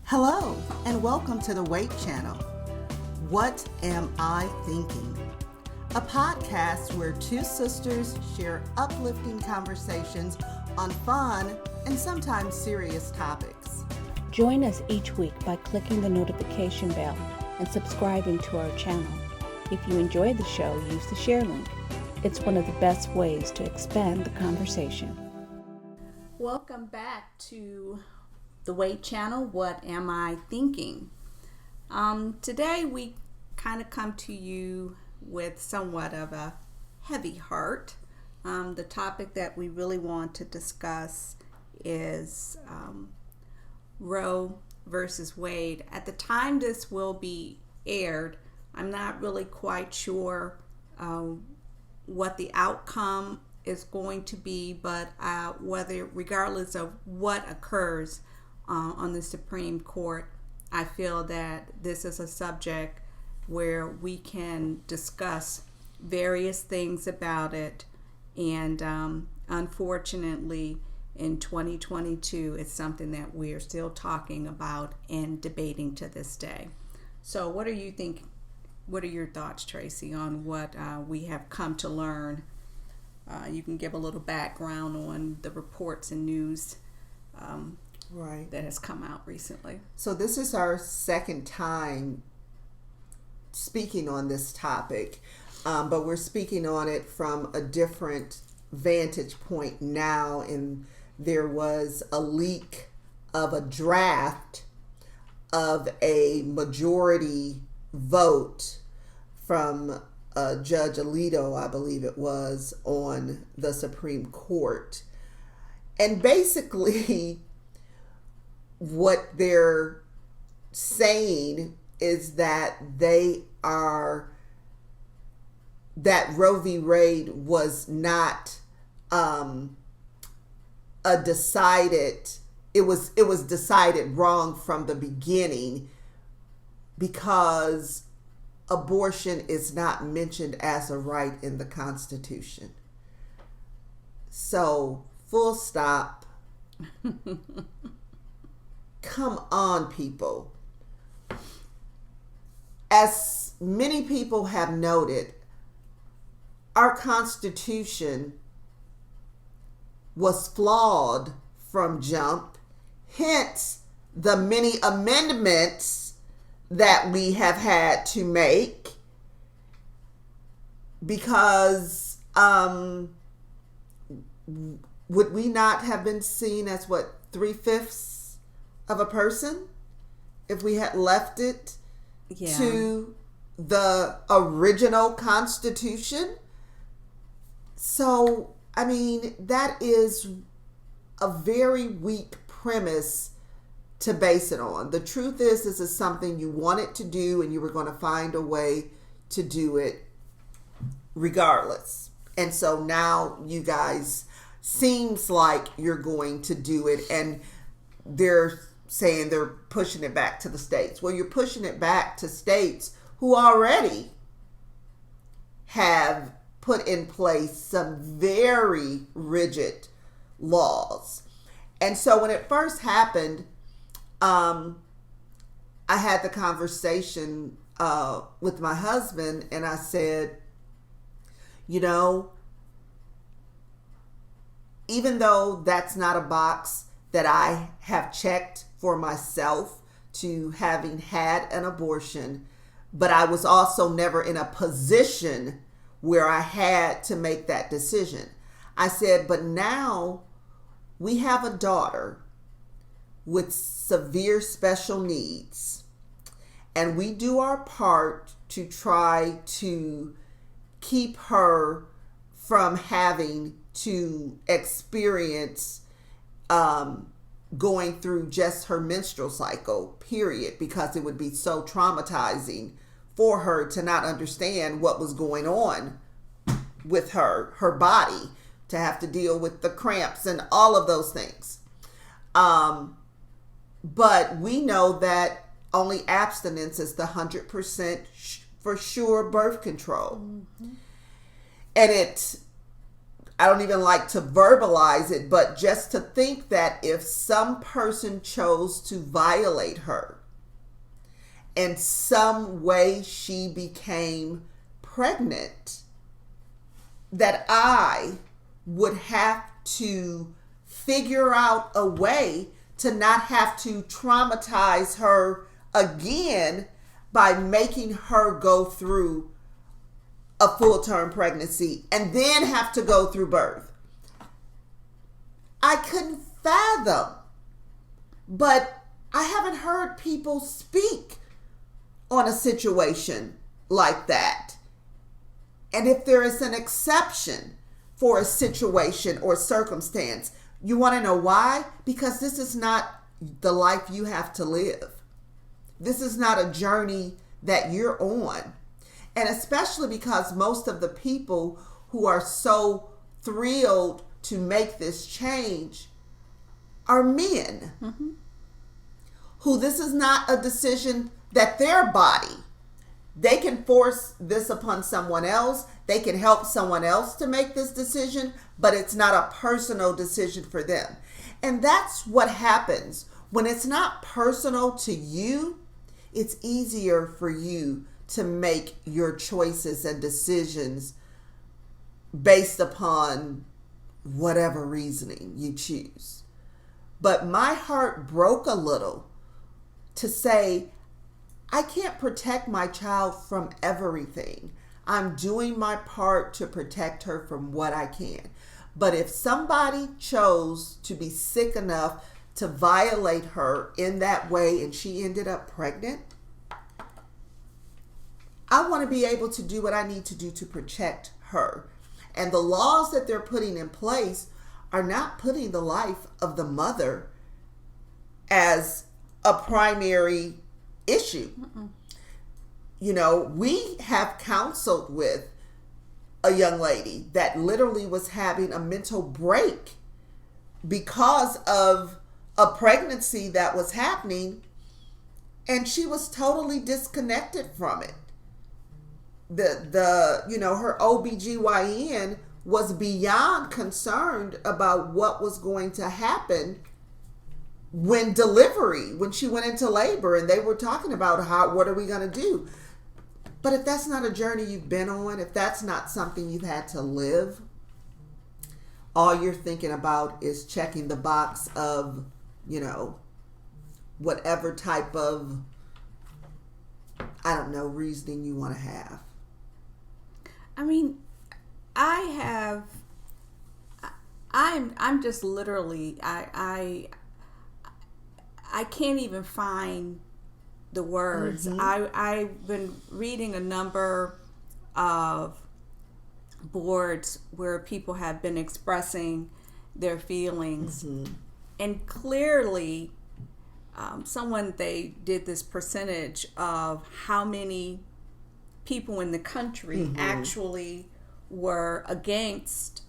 Hello, and welcome to the W.A.I.T channel. What Am I Thinking? A podcast where two sisters share uplifting conversations on fun and sometimes serious topics. Join us each week by clicking the notification bell and subscribing to our channel. If you enjoy the show, use the share link. It's one of the best ways to expand the conversation. Welcome back to the W.A.I.T channel, What Am I Thinking? Today we kind of come to you with somewhat of a heavy heart. The topic that we really want to discuss is Roe versus Wade. At the time this will be aired, I'm not really quite sure what the outcome is going to be, but regardless of what occurs on the Supreme Court, I feel that this is a subject where we can discuss various things about it, and unfortunately in 2022 it's something that we are still talking about and debating to this day. So what do you think? What are your thoughts, Tracy, on what we have come to learn? You can give a little background on the reports and news Right. that has come out recently. So this is our second time speaking on this topic, but we're speaking on it from a different vantage point now. And there was a leak of a draft of a majority vote from Judge Alito, I believe it was, on the Supreme Court. And basically what they're saying is that Roe v. Wade was not it was decided wrong from the beginning because abortion is not mentioned as a right in the Constitution. So, full stop. Come on, people. As many people have noted, our Constitution was flawed from jump, hence the many amendments that we have had to make, because would we not have been seen as 3/5 of a person if we had left it to the original Constitution? So, I mean, that is a very weak premise to base it on. The truth is, this is something you wanted to do and you were going to find a way to do it regardless. And so now you guys seems like you're going to do it, and they're saying they're pushing it back to the states. Well, you're pushing it back to states who already have put in place some very rigid laws. And so when it first happened, I had the conversation with my husband, and I said, even though that's not a box that I have checked for myself to having had an abortion, but I was also never in a position where I had to make that decision. I said, but now we have a daughter with severe special needs, and we do our part to try to keep her from having to experience going through just her menstrual cycle, period, because it would be so traumatizing for her to not understand what was going on with her body, to have to deal with the cramps and all of those things. But we know that only abstinence is the 100% for sure birth control. Mm-hmm. And I don't even like to verbalize it, but just to think that if some person chose to violate her, in some way she became pregnant, that I would have to figure out a way to not have to traumatize her again by making her go through a full-term pregnancy and then have to go through birth. I couldn't fathom, but I haven't heard people speak on a situation like that. And if there is an exception for a situation or circumstance, you want to know why? Because this is not the life you have to live. This is not a journey that you're on. And especially because most of the people who are so thrilled to make this change are men. Mm-hmm. Who this is not a decision that their body, they can force this upon someone else. They can help someone else to make this decision, but it's not a personal decision for them. And that's what happens when it's not personal to you. It's easier for you to make your choices and decisions based upon whatever reasoning you choose. But my heart broke a little to say, I can't protect my child from everything. I'm doing my part to protect her from what I can. But if somebody chose to be sick enough to violate her in that way and she ended up pregnant, I want to be able to do what I need to do to protect her. And the laws that they're putting in place are not putting the life of the mother as a primary issue. Mm-mm. You know, we have counseled with a young lady that literally was having a mental break because of a pregnancy that was happening, and she was totally disconnected from it. Her OBGYN was beyond concerned about what was going to happen when she went into labor, and they were talking about what are we going to do? But if that's not a journey you've been on, if that's not something you've had to live, all you're thinking about is checking the box of, whatever type of, reasoning you want to have. I mean, I'm just literally, I can't even find the words. Mm-hmm. I've been reading a number of boards where people have been expressing their feelings. Mm-hmm. And clearly, they did this percentage of how many people in the country mm-hmm. actually were against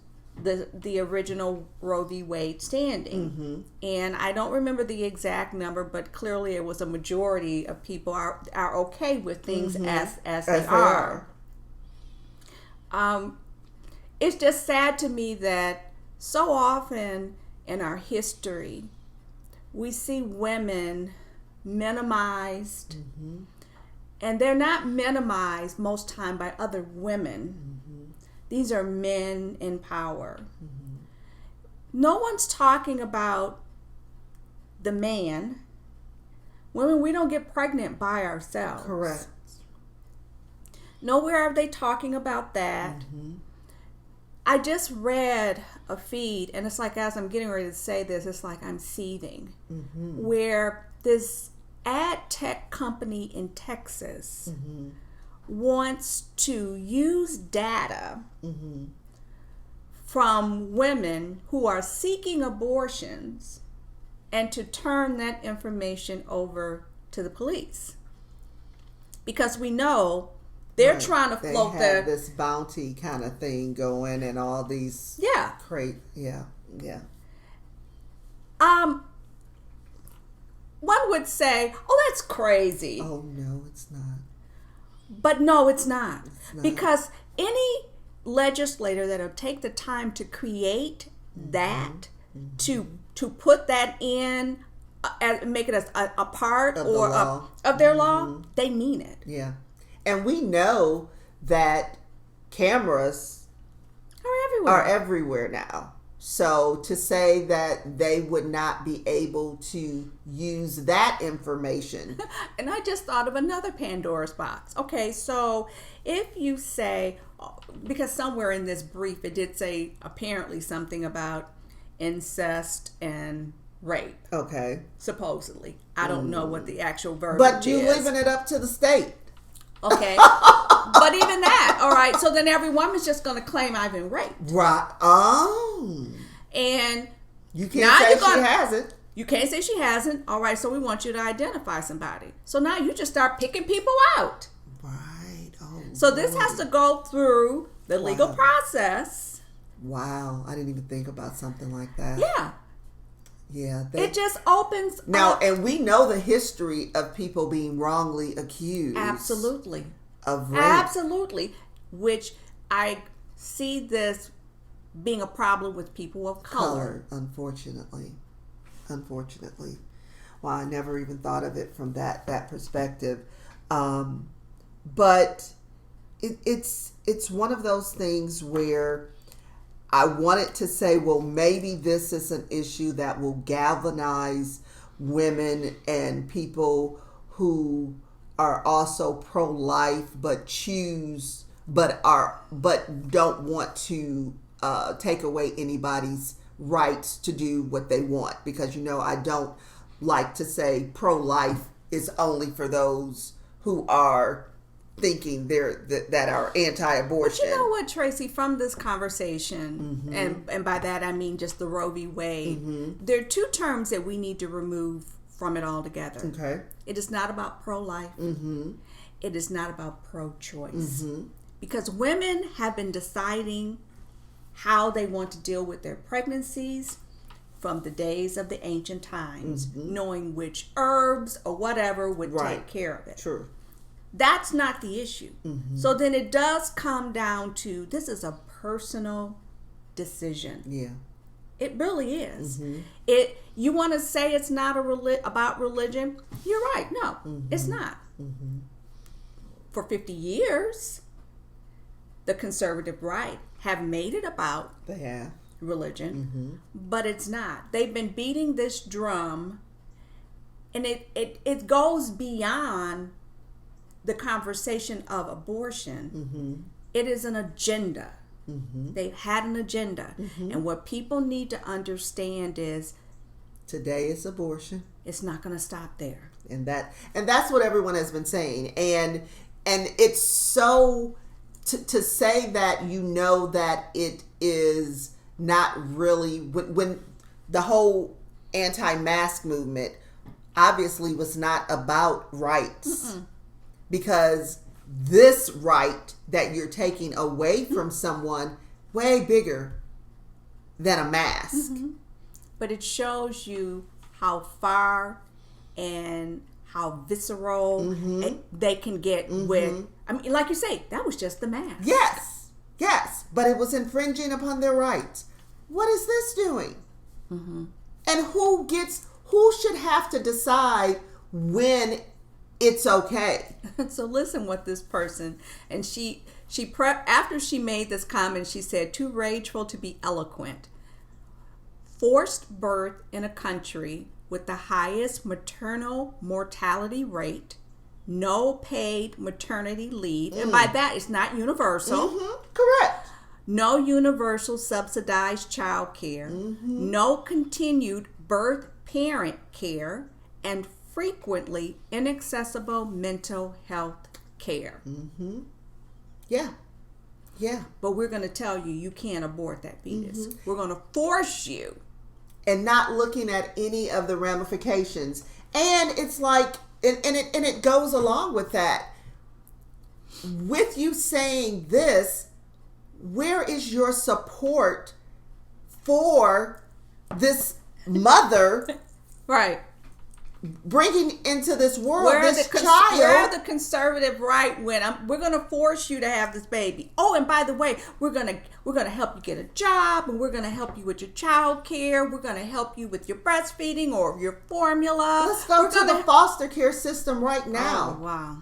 the original Roe v. Wade standing. Mm-hmm. And I don't remember the exact number, but clearly it was a majority of people are okay with things mm-hmm. as they are. It's just sad to me that so often in our history, we see women minimized, mm-hmm. and they're not minimized most time by other women. Mm-hmm. These are men in power. Mm-hmm. No one's talking about the man. Women, we don't get pregnant by ourselves. Correct. Nowhere are they talking about that. Mm-hmm. I just read a feed, and it's like as I'm getting ready to say this, it's like I'm seething, mm-hmm. where this ad tech company in Texas mm-hmm. wants to use data mm-hmm. from women who are seeking abortions and to turn that information over to the police. Because we know they're trying to float this bounty kind of thing going and all these one would say, oh, that's crazy. Oh, no, it's not. But no, it's not. Because any legislator that'll take the time to create that, to put that in, make it a part of or of their law, they mean it. Yeah. And we know that cameras are everywhere now. So to say that they would not be able to use that information. And I just thought of another Pandora's box. Okay, so if you say, because somewhere in this brief it did say apparently something about incest and rape. Okay. Supposedly. I don't know what the actual verbiage But is. you're leaving it up to the state. Okay. But even that, all right, so then every woman's just going to claim I've been raped. Right. Oh. And you can't say she hasn't. You can't say she hasn't. All right, so we want you to identify somebody. So now you just start picking people out. Right. Oh. So this has to go through the legal process. Wow. I didn't even think about something like that. Yeah. Yeah. It just opens now, up. and we know the history of people being wrongly accused. Absolutely. Of rape. Absolutely. Which I see this being a problem with people of color. Unfortunately. Well, I never even thought of it from that perspective. But it's one of those things where I wanted to say, well, maybe this is an issue that will galvanize women and people who are also pro-life but don't want to take away anybody's rights to do what they want, because I don't like to say pro-life is only for those who are thinking that are anti-abortion. But you know what, Tracy, from this conversation, and by that I mean just the Roe v. Wade, there are two terms that we need to remove from it altogether. Okay. It is not about pro-life. It is not about pro-choice. Because women have been deciding how they want to deal with their pregnancies from the days of the ancient times, knowing which herbs or whatever would take care of it. True. That's not the issue. So then it does come down to, this is a personal decision. Yeah. It really is. You want to say it's not about religion? You're right. No, it's not. For 50 years, the conservative right have made it about religion, but it's not. They've been beating this drum, and it goes beyond the conversation of abortion. It is an agenda. They've had an agenda. And what people need to understand is today is abortion. It's not going to stop there. And that's what everyone has been saying. And it's so to say that that it is not really when the whole anti-mask movement obviously was not about rights. Because this right that you're taking away from someone way bigger than a mask. But it shows you how far and how visceral they can get with, I mean, like you say, that was just the mask. Yes, but it was infringing upon their rights. What is this doing? And who should have to decide when it's okay? So listen what this person, and she after she made this comment, she said, too rageful to be eloquent. Forced birth in a country with the highest maternal mortality rate, no paid maternity leave, and by that it's not universal. Correct. No universal subsidized child care, no continued birth parent care, and frequently inaccessible mental health care. Yeah. But we're going to tell you, you can't abort that fetus. We're going to force you. And not looking at any of the ramifications. And it's like, and it goes along with that. With you saying this, where is your support for this mother right bringing into this world Where this the child. where the conservative right went, we're going to force you to have this baby. Oh, and by the way, we're going to help you get a job, and we're going to help you with your child care. We're going to help you with your breastfeeding or your formula. Let's go to the foster care system right now. Oh, wow.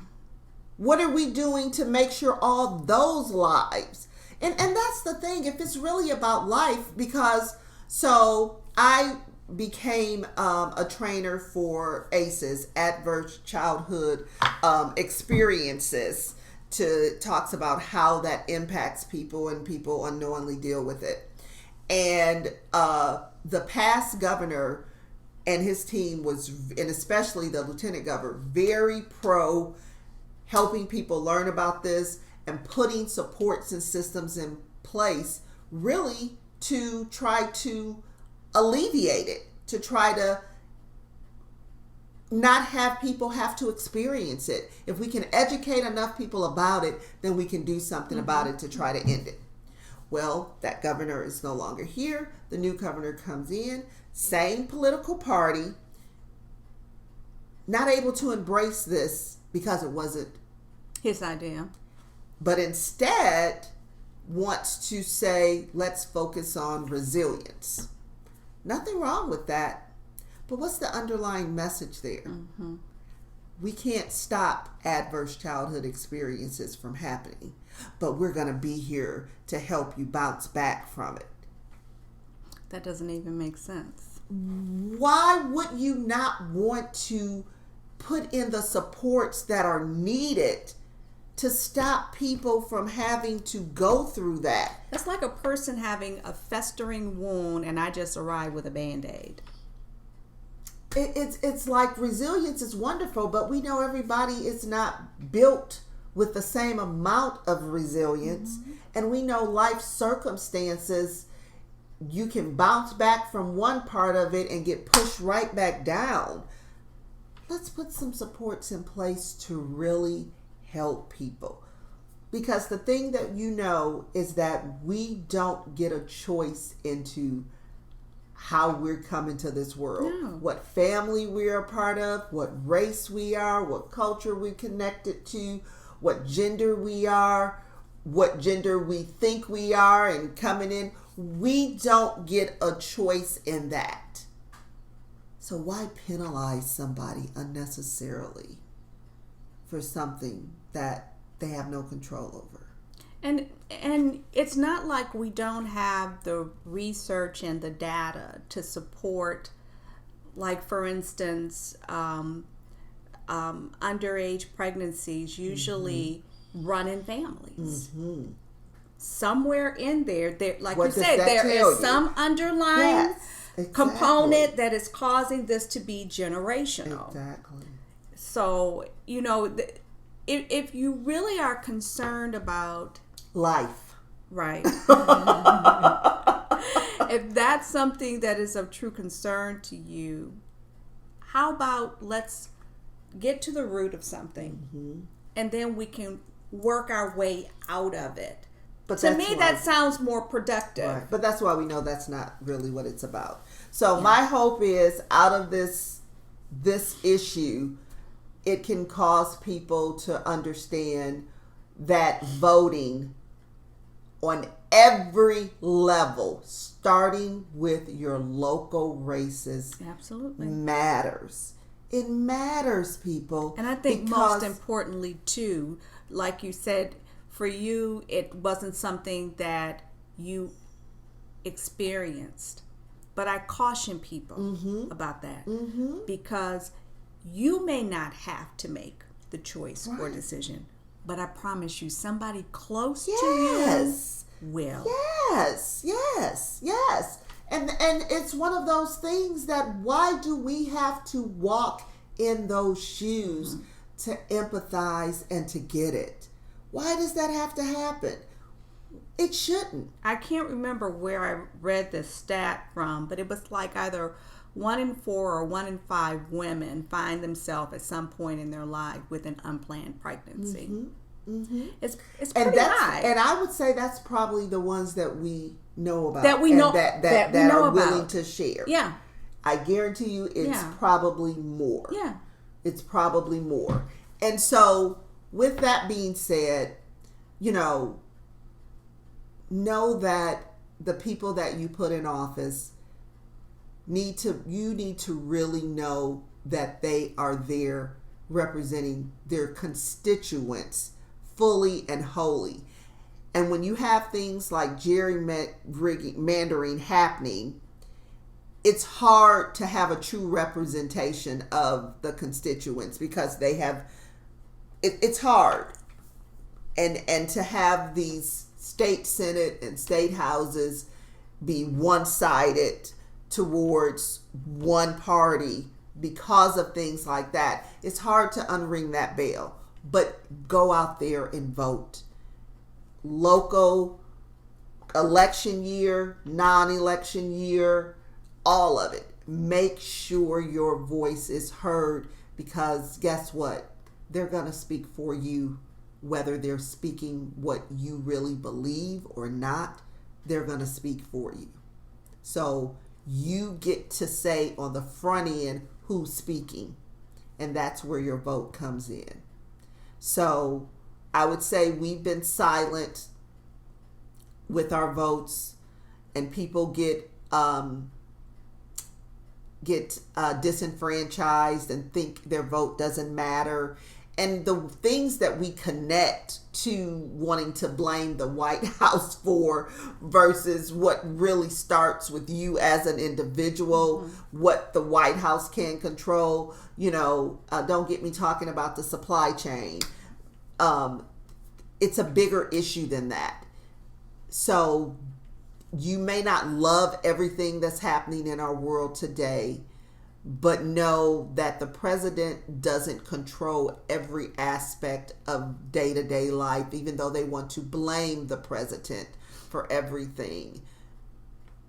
What are we doing to make sure all those lives? And that's the thing, if it's really about life, because so I became a trainer for ACEs, Adverse Childhood Experiences, talks about how that impacts people and people unknowingly deal with it. And the past governor and his team was, and especially the lieutenant governor, very pro helping people learn about this and putting supports and systems in place really to try to alleviate it, to try to not have people have to experience it. If we can educate enough people about it, then we can do something about it to try to end it. Well, that governor is no longer here. The new governor comes in, same political party, not able to embrace this because it wasn't his idea, but instead wants to say, let's focus on resilience. Nothing wrong with that. But what's the underlying message there? Mm-hmm. We can't stop adverse childhood experiences from happening, but we're going to be here to help you bounce back from it. That doesn't even make sense. Why would you not want to put in the supports that are needed to stop people from having to go through that? It's like a person having a festering wound and I just arrived with a Band-Aid. It's like resilience is wonderful, but we know everybody is not built with the same amount of resilience. Mm-hmm. And we know life circumstances, you can bounce back from one part of it and get pushed right back down. Let's put some supports in place to really help people. Because the thing that you know is that we don't get a choice into how we're coming to this world. No. What family we're a part of, what race we are, what culture we're connected to, what gender we are, what gender we think we are and coming in. We don't get a choice in that. So why penalize somebody unnecessarily for something that they have no control over? And it's not like we don't have the research and the data to support, like for instance, underage pregnancies usually run in families. Mm-hmm. Somewhere in there, like What you does said, that there tell is you? some underlying Yes, component that is causing this to be generational. Exactly. So, you know, if you really are concerned about Life. right. If that's something that is of true concern to you, how about let's get to the root of something, Mm-hmm. and then we can work our way out of it. But To me, that sounds more productive. Right. But that's why we know that's not really what it's about. So my hope is out of this issue, it can cause people to understand that voting on every level, starting with your local races, Absolutely. matters. It matters, people. And I think most importantly, too, like you said, for you, it wasn't something that you experienced. But I caution people Mm-hmm. about that Mm-hmm. because you may not have to make the choice or Right. decision, but I promise you, somebody close Yes. to you will. Yes, yes, yes. And it's one of those things that why do we have to walk in those shoes to empathize and to get it? Why does that have to happen? It shouldn't. I can't remember where I read this stat from, but it was like either 1 in 4 or 1 in 5 women find themselves at some point in their life with an unplanned pregnancy. Mm-hmm. Mm-hmm. It's pretty high. And I would say that's probably the ones that we know about. That we and know- that that we are know willing about. to share. Yeah. I guarantee you it's Yeah. probably more. Yeah. It's probably more. And so, with that being said, know that the people that you put in office you need to really know that they are there representing their constituents fully and wholly. And when you have things like gerrymandering happening, it's hard to have a true representation of the constituents because it's hard. And to have these state senate and state houses be one-sided towards one party because of things like that, it's hard to unring that bell. But go out there and vote. Local, election year, non-election year, all of it. Make sure your voice is heard, because guess what? They're going to speak for you, whether they're speaking what you really believe or not. They're going to speak for you. So you get to say on the front end who's speaking, and that's where your vote comes in. So I would say we've been silent with our votes, and people get disenfranchised and think their vote doesn't matter. And the things that we connect to wanting to blame the White House for versus what really starts with you as an individual, what the White House can control. Don't get me talking about the supply chain. It's a bigger issue than that. So you may not love everything that's happening in our world today, but know that the president doesn't control every aspect of day-to-day life, even though they want to blame the president for everything.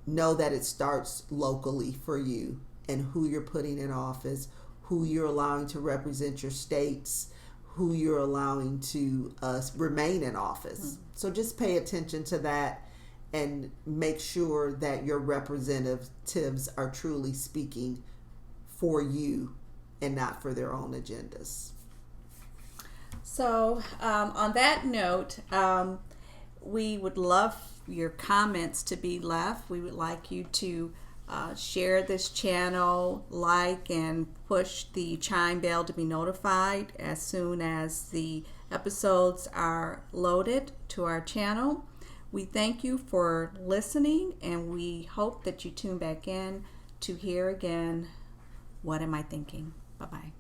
Know that it starts locally for you, and who you're putting in office, who you're allowing to represent your states, who you're allowing to remain in office. So just pay attention to that and make sure that your representatives are truly speaking for you and not for their own agendas. So on that note, we would love your comments to be left. We would like you to share this channel, like and push the chime bell to be notified as soon as the episodes are loaded to our channel. We thank you for listening, and we hope that you tune back in to hear again, What Am I Thinking? Bye-bye.